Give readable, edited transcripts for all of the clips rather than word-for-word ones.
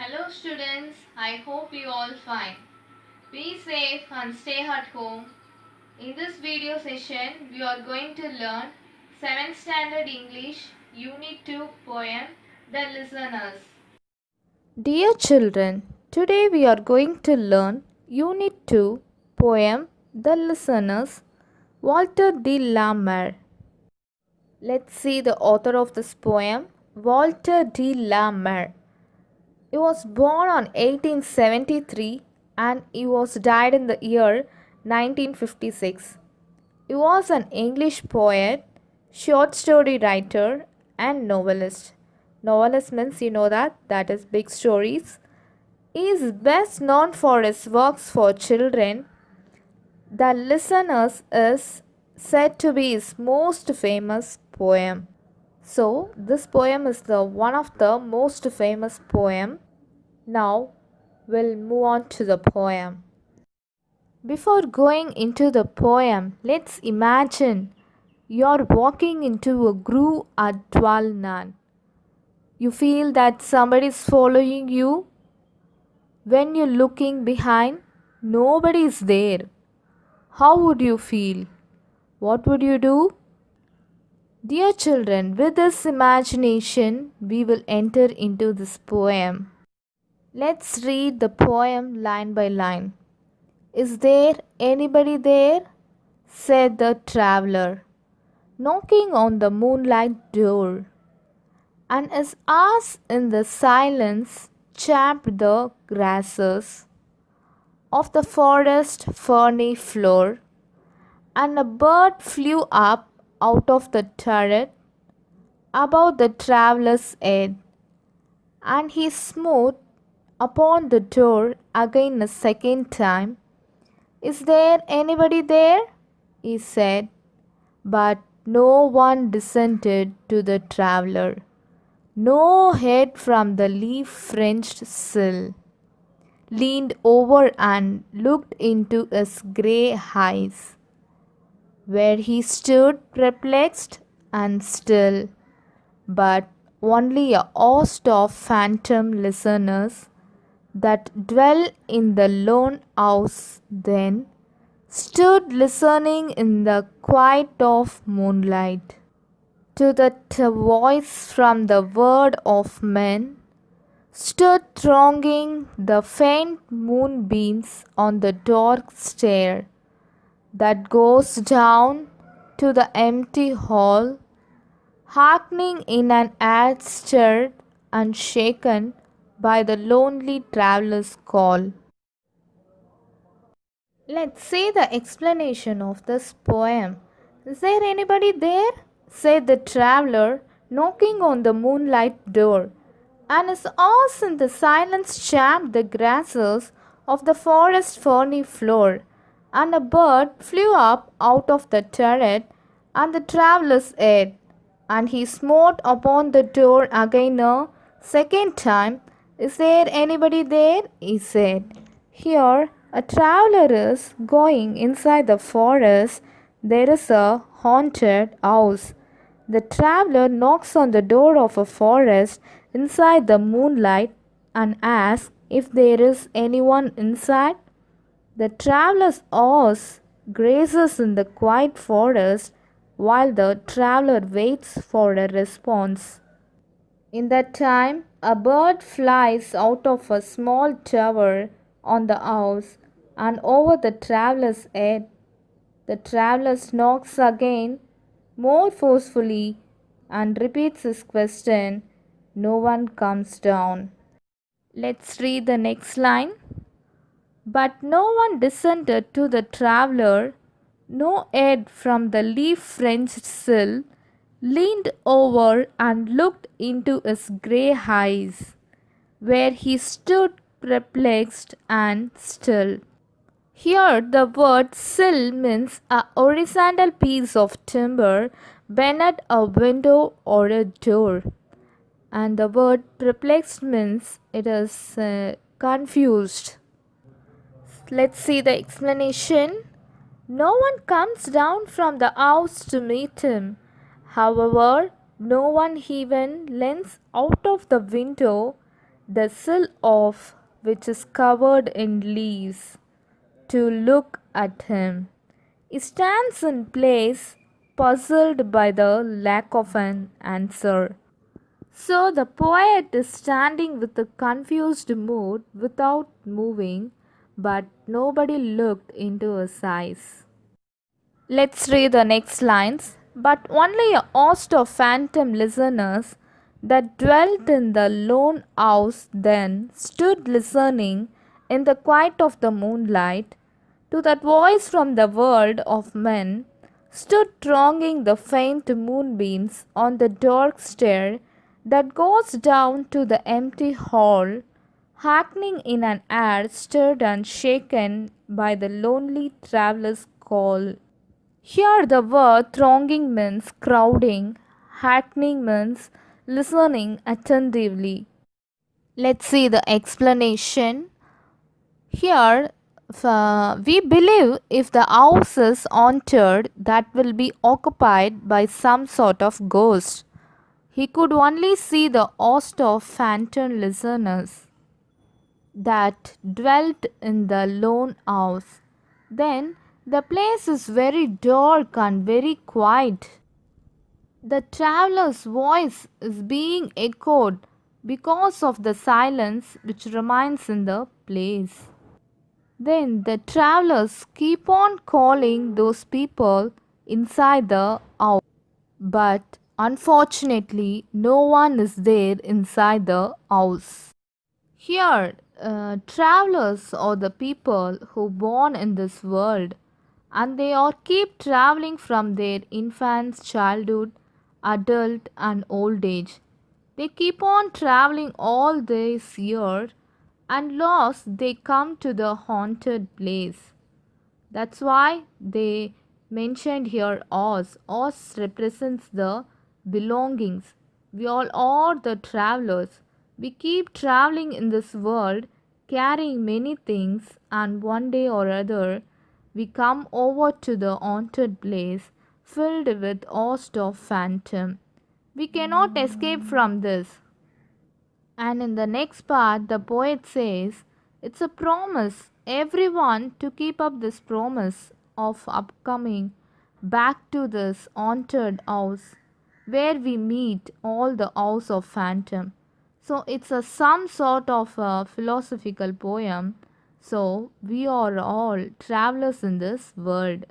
Hello students, I hope you all fine. Be safe and stay at home. In this video session, we are going to learn 7th Standard English Unit 2 poem, The Listeners. Dear children, today we are going to learn Unit 2 poem, The Listeners, Walter de la Mare. Let's see the author of this poem, Walter de la Mare. He was born on 1873 and he was died in the year 1956. He was an English poet, short story writer and novelist. Novelist means you know that is big stories. He is best known for his works for children. The Listeners is said to be his most famous poem. So this poem is the one of the most famous poem. Now we'll move on to the poem. Before going into the poem, let's imagine you're walking into a grove at Dwalnan. You feel that somebody is following you. When you're looking behind, nobody is there. How would you feel? What would you do? Dear children, with this imagination, we will enter into this poem. Let's read the poem line by line. Is there anybody there? Said the traveler, knocking on the moonlight door. And his eyes in the silence chapped the grasses of the forest ferny floor, and a bird flew up out of the turret above the traveller's head, and he smote upon the door again a second time. Is there anybody there? He said, but no one descended to the traveller. No head from the leaf-fringed sill leaned over and looked into his grey eyes, where he stood perplexed and still, but only a host of phantom listeners that dwell in the lone house then stood listening in the quiet of moonlight to the voice from the word of men, stood thronging the faint moonbeams on the dark stair that goes down to the empty hall, hearkening in an air stirred and shaken by the lonely traveller's call. Let's see the explanation of this poem. Is there anybody there? Said the traveller, knocking on the moonlight door, and his eyes in the silence champed the grasses of the forest ferny floor, and a bird flew up out of the turret and the traveller's head, and he smote upon the door again a second time. Is there anybody there? He said. Here a traveller is going inside the forest. There is a haunted house. The traveller knocks on the door of a forest inside the moonlight and asks if there is anyone inside. The traveller's horse grazes in the quiet forest while the traveller waits for a response. In that time, a bird flies out of a small tower on the house and over the traveller's head. The traveller knocks again, more forcefully, and repeats his question. No one comes down. Let's read the next line. But no one descended to the traveller. No head from the leaf-fringed sill leaned over and looked into his grey eyes, where he stood perplexed and still. Here the word sill means a horizontal piece of timber bent at a window or a door, and the word perplexed means it is confused. Let's see the explanation. No one comes down from the house to meet him. However, no one even leans out of the window. the sill of which is covered in leaves, to look at him. He stands in place, puzzled by the lack of an answer. So the poet is standing with a confused mood without moving, but nobody looked into his eyes. Let's read the next lines. But only a host of phantom listeners that dwelt in the lone house then stood listening in the quiet of the moonlight to that voice from the world of men, stood thronging the faint moonbeams on the dark stair that goes down to the empty hall, hackneying in an air stirred and shaken by the lonely traveller's call. Here the word thronging means crowding, hackneying means listening attentively. Let's see the explanation. Here, we believe if the house is haunted, that will be occupied by some sort of ghost. He could only see the host of phantom listeners that dwelt in the lone house. Then the place is very dark and very quiet. The traveler's voice is being echoed because of the silence which remains in the place. Then the travelers keep on calling those people inside the house. But unfortunately, no one is there inside the house. Here, travelers are the people who born in this world, and they are keep traveling from their infants, childhood, adult, and old age. They keep on traveling all these years, and lost they come to the haunted place. That's why they mentioned here Oz. Oz represents the belongings. We all are the travelers. We keep traveling in this world carrying many things, and one day or other we come over to the haunted place filled with host of phantom. We cannot escape from this. And in the next part, the poet says, it's a promise, everyone, to keep up this promise of upcoming back to this haunted house where we meet all the house of phantom. So it's a some sort of a philosophical poem. So we are all travelers in this world.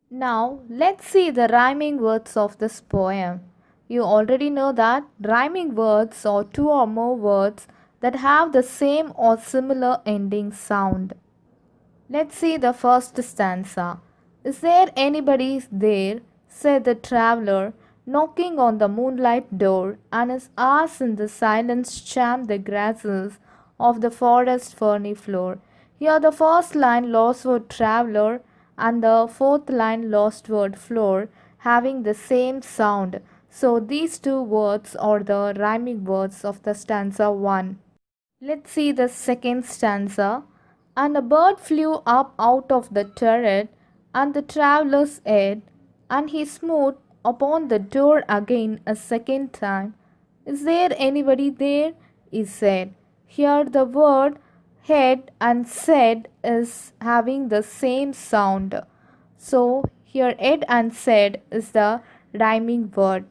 Now let's see the rhyming words of this poem. You already know that rhyming words are two or more words that have the same or similar ending sound. Let's see the first stanza. Is there anybody there? Said the traveller, knocking on the moonlight door, and his eyes in the silence charmed the grasses of the forest ferny floor. Here the first line lost word traveller and the fourth line lost word floor having the same sound. So these two words are the rhyming words of the stanza 1. Let's see the second stanza. And a bird flew up out of the turret and the traveller's head, and he smote upon the door again a second time. Is there anybody there? He said. Here the word head and said is having the same sound. So here head and said is the rhyming word.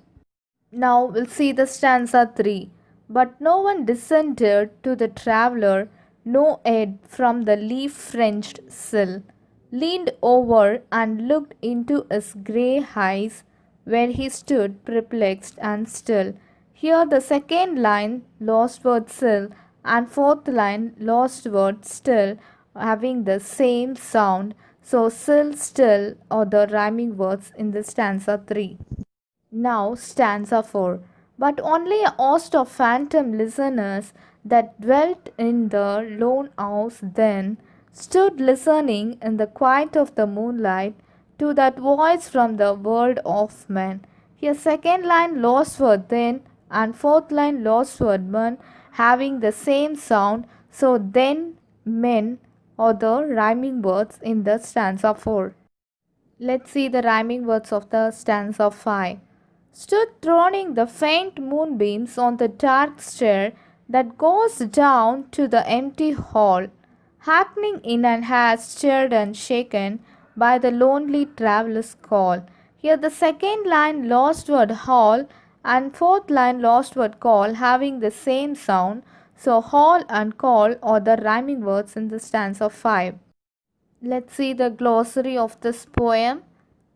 Now we'll see the stanza 3. But no one descended to the traveller, no head from the leaf-fringed sill, leaned over and looked into his grey eyes, where he stood perplexed and still. Here the second line, lost word sill, and fourth line, lost word still, having the same sound. So sill, still are the rhyming words in the stanza 3. Now stanza 4. But only a host of phantom listeners that dwelt in the lone house then stood listening in the quiet of the moonlight to that voice from the world of men. Here second line lost word then and fourth line lost word men having the same sound. So then men are the rhyming words in the stanza 4. Let's see the rhyming words of the stanza 5. Stood throning the faint moonbeams on the dark stair that goes down to the empty hall, happening in and has stirred and shaken by the lonely traveller's call. Here the second line lost word hall and fourth line lost word call having the same sound. So hall and call are the rhyming words in the stanza 5. Let's see the glossary of this poem.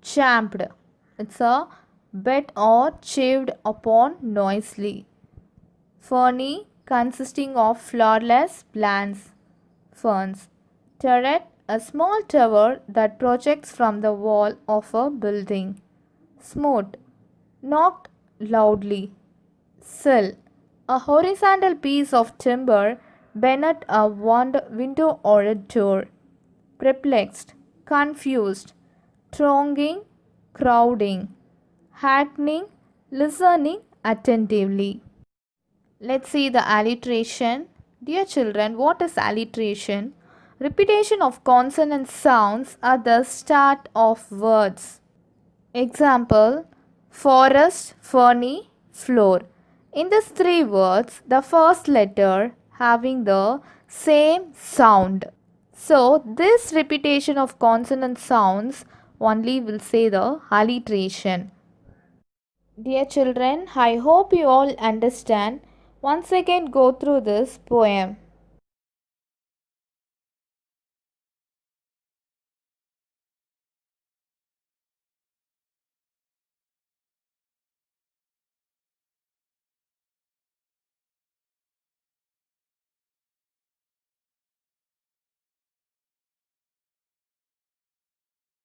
Champed. It's a bed or chafed upon noisily. Ferny, consisting of flowerless plants. Ferns. Turret, a small tower that projects from the wall of a building. Smote, knocked loudly. Sill, a horizontal piece of timber beneath a window or a door. Perplexed, confused. Thronging, crowding. Hackneying, listening attentively. Let's see the alliteration. Dear children, what is alliteration? Repetition of consonant sounds at the start of words. Example, forest, ferny, floor. In these three words, the first letter having the same sound. So, this repetition of consonant sounds only will say the alliteration. Dear children, I hope you all understand. Once again go through this poem.